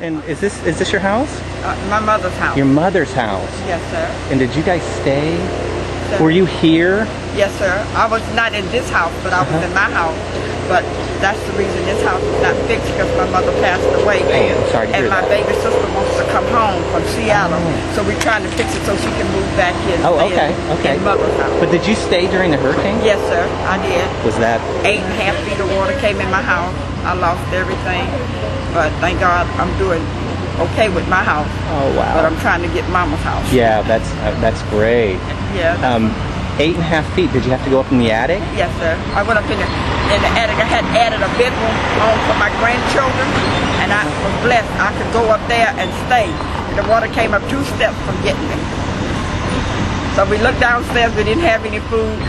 And is this your house? My mother's house. Your mother's house. Yes, sir. And did you guys stay? Sir. Were you here? Yes, sir. I was not in this house, but I was in my house. But that's the reason this house is not fixed, because my mother passed away. Hey, I'm sorry to hear and my that. baby sister wants to come home from Seattle. So we're trying to fix it so she can move back here. Oh, okay, okay. In mother's house. But did you stay during the hurricane? Yes, sir. I did. Was that? 8.5 feet of water came in my house. I lost everything. But thank God I'm doing okay with my house. Oh, wow. But I'm trying to get Mama's house. Yeah, that's great. Yeah. 8.5 feet. Did you have to go up in the attic? Yes, sir. I went up in the attic. I had added a bedroom on for my grandchildren, and I was blessed. I could go up there and stay. The water came up 2 steps from getting me. So we looked downstairs. We didn't have any food.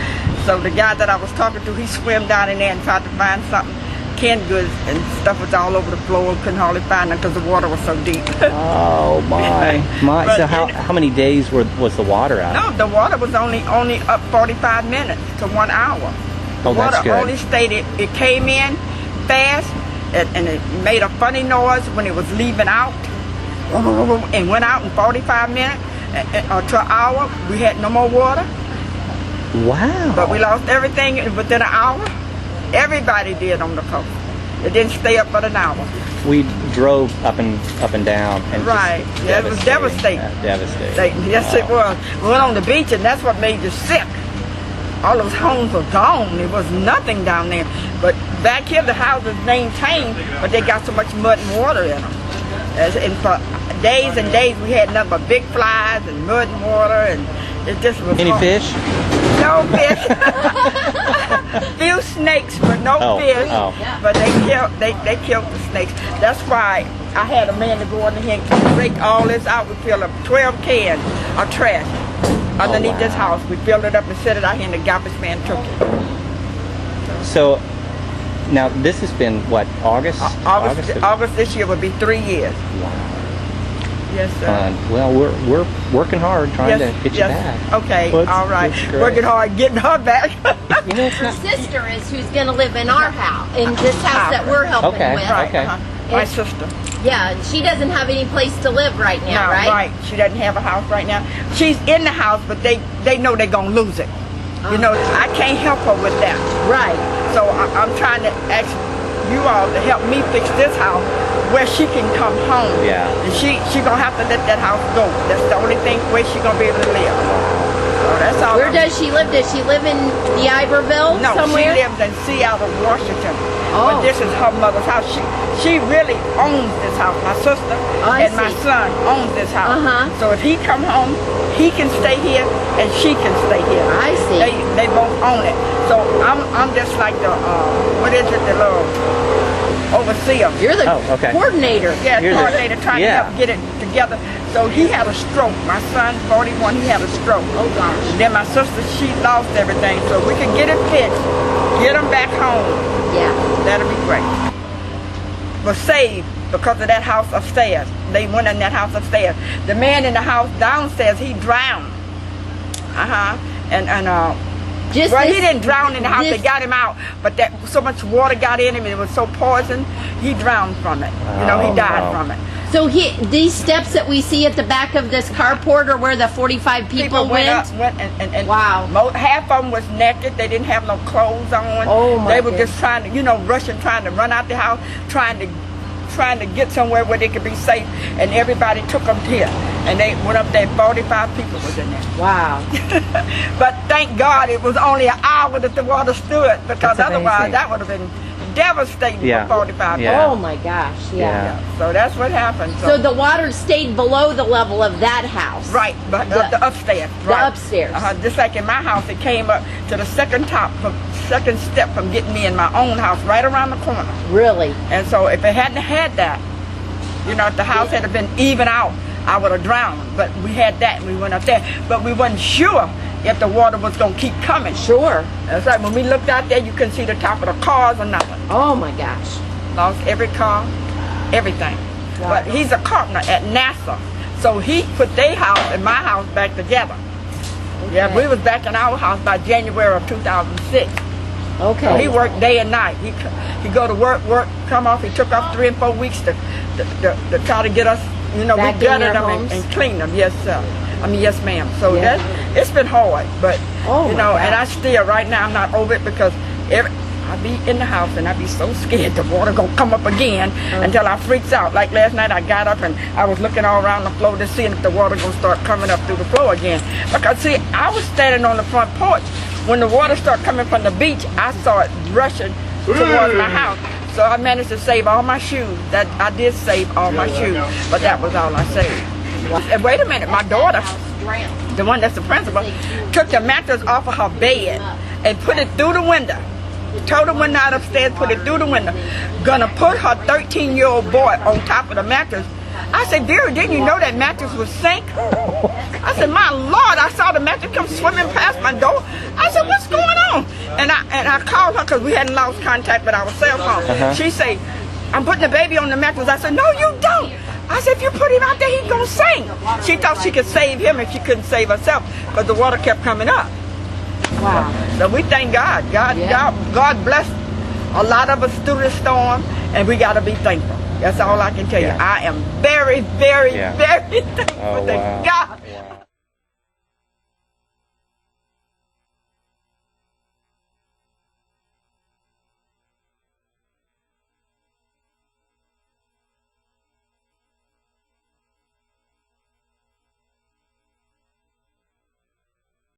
So the guy that I was talking to, he swam down in there and tried to find something. Canned goods and stuff was all over the floor. Couldn't hardly find them because the water was so deep. Oh my! So how many days was the water out? No, the water was only up 45 minutes to 1 hour. The that's good. water only stayed. It came in fast and it made a funny noise when it was leaving out, and went out in 45 minutes to an hour. We had no more water. Wow! But we lost everything within an hour. Everybody did on the coast. It didn't stay up but an hour. We drove up and down. And right. Yeah, it was devastating. Devastating. Yes, it was. We went on the beach, and that's what made you sick. All those homes were gone. There was nothing down there. But back here, the houses maintained, but they got so much mud and water in them. And for days and days, we had nothing but big flies and mud and water, and it just was Any hard. fish? No fish. Few snakes, but no fish. Oh. But they killed the snakes. That's why I had a man to go in here and break all this out. We filled up 12 cans of trash underneath this house. We filled it up and set it out here, and the garbage man took it. So now this has been what, August? August this year would be 3 years. Wow. Yes, sir. Well, we're working hard trying to get you back. Okay, all right. Working hard, getting her back. Her sister is who's going to live in our house, in this house that we're helping with. Right. My sister. Yeah, and she doesn't have any place to live right now, right? Right. She doesn't have a house right now. She's in the house, but they know they're going to lose it. You know, I can't help her with that. Right. So I'm trying to ask you all to help me fix this house where she can come home. Yeah. And she gonna have to let that house go. That's the only thing where she gonna be able to live. So that's all. Where does she live? Does she live in the Iberville somewhere? No, she lives in Seattle, Washington. Oh. But this is her mother's house. She really owns this house. My sister and my son owns this house. So if he come home, he can stay here and she can stay here. I see. They both own it. So I'm just like the what is it, the little overseer. You're the coordinator. Yeah, coordinator trying to help get it together. So he had a stroke. My son, 41, he had a stroke. Oh gosh. And then my sister, she lost everything. So we could get it fixed, get them back home. Yeah. That'll be great. Was saved because of that house upstairs. They went in that house upstairs. The man in the house downstairs, he drowned. Well, he didn't drown in the house. They got him out, but that so much water got in him, and it was so poisoned, he drowned from it. You know, he died from it. So these steps that we see at the back of this carport are where the 45 people went? And wow. Half of them was naked. They didn't have no clothes on. Oh my They were just trying to, rushing, trying to run out the house, trying to get somewhere where they could be safe, and everybody took them here. And they went up there, 45 people was in there. Wow. But thank God it was only an hour that the water stood, because otherwise that would have been devastating for 45 people. Oh my gosh, yeah. So that's what happened. So the water stayed below the level of that house? Right, but the upstairs. Right. The upstairs. Just like in my house, it came up to the second step from getting me in my own house, right around the corner. Really? And so if it hadn't had that, if the house had been even out, I would have drowned. But we had that, and we went up there. But we wasn't sure if the water was going to keep coming. Sure. That's right. When we looked out there, you couldn't see the top of the cars or nothing. Oh my gosh. Lost every car, everything. Wow. But he's a carpenter at NASA. So he put their house and my house back together. Okay. Yeah, we was back in our house by January of 2006. Okay. He worked day and night. He go to work, come off. He took off 3 and 4 weeks to try to get us, you know, Back we in your gutted them homes? and cleaned them. Yes, sir. I mean, yes, ma'am. So Yeah. it's been hard, but Oh, you my know, God. and I still right now I'm not over it because I be in the house and I be so scared the water gonna come up again until I freaks out. Like last night I got up and I was looking all around the floor to see if the water gonna start coming up through the floor again. Because see, I was standing on the front porch when the water started coming from the beach. I saw it rushing towards my house. So I managed to save all my shoes. That I did save all my shoes, but that was all I saved. And wait a minute, my daughter, the one that's the principal, took the mattress off of her bed and put it through the window. Told the window out upstairs, put it through the window. Gonna put her 13-year-old boy on top of the mattress. I said, Vera, didn't you know that mattress would sink? I said, my Lord, I saw the mattress come swimming past my door. I said, what's going on? And I called her because we hadn't lost contact with our cell phone. She said, I'm putting the baby on the mattress. I said, no, you don't. I said, if you put him out there, he's gonna sink. She thought she could save him if she couldn't save herself because the water kept coming up. Wow. So we thank God. God blessed a lot of us through the storm, and we got to be thankful. That's all I can tell you. I am very, very, very thankful to God. Wow.